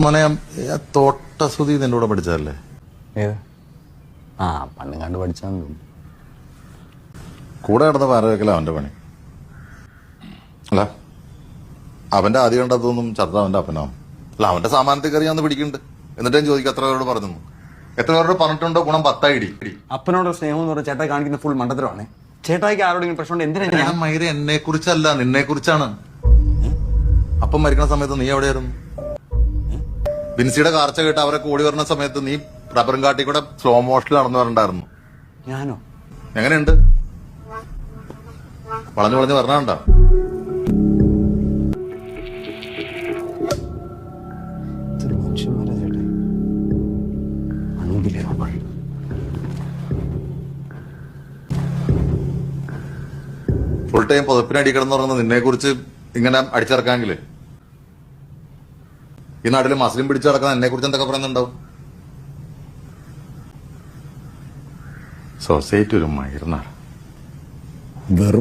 മോനെ തോട്ടസുതി നിന്റെ കൂടെ പഠിച്ചതല്ലേ? ഏത്? ആ പണ്ടും കണ്ട് പഠിച്ചാന്ന് തോന്നുന്നു. കൂടെ കിടന്ന പാര വെക്കല അവന്റെ പണി അല്ല. അവന്റെ ആദ്യം കണ്ടതൊന്നും ചത്ത അവന്റെ അപ്പനാവും. അല്ല, അവന്റെ സാമാനത്തിൽ കയറി ഞാൻ പിടിക്കുന്നുണ്ട്. എന്നിട്ടും ചോദിക്കും എത്ര പേരോട് പറഞ്ഞു, എത്ര പേരോട് പറഞ്ഞിട്ടുണ്ടോ ഗുണം 10 ഇടി. അപ്പനോട് സ്നേഹം എന്ന് പറഞ്ഞാൽ ചേട്ടായി കാണിക്കുന്ന ഫുൾ മണ്ടത്തരമാണ്. ചേട്ടായിക്ക് ആരോടെങ്കിലും പ്രശ്നം എന്തിനാ? മൈര എന്നെ കുറിച്ചല്ല, നിന്നെ കുറിച്ചാണ്. അപ്പം മരിക്കണ സമയത്ത് നീ എവിടെയായിരുന്നു? വിൻസിയുടെ കാർച്ച കേട്ട് അവരൊക്കെ ഓടി വരുന്ന സമയത്ത് നീ റബ്ബറും കാട്ടി കൂടെ സ്ലോ മോഷനിൽ നടന്നു വരണ്ടായിരുന്നു. ഞാനോ? എങ്ങനെയുണ്ട്? വളഞ്ഞു വളഞ്ഞു വരണുണ്ടോ? മനുഷ്യന്മാരാ ചേട്ടായി. അൺബിലീവബിൾ. ഫുൾ ടൈം പുതപ്പിനടി കിടന്ന് പറയുന്നത് നിന്നെ കുറിച്ച് ഇങ്ങനെ അടിച്ചിറക്കാമെങ്കില് ഈ നാട്ടില് മസ്ലിം പിടിച്ചു നടക്കുന്ന എന്നെ കുറിച്ച് എന്തൊക്കെ പറയുന്നുണ്ടാവും? സൊസൈറ്റി ഒരു മയിരുന്നാണ്. വെറും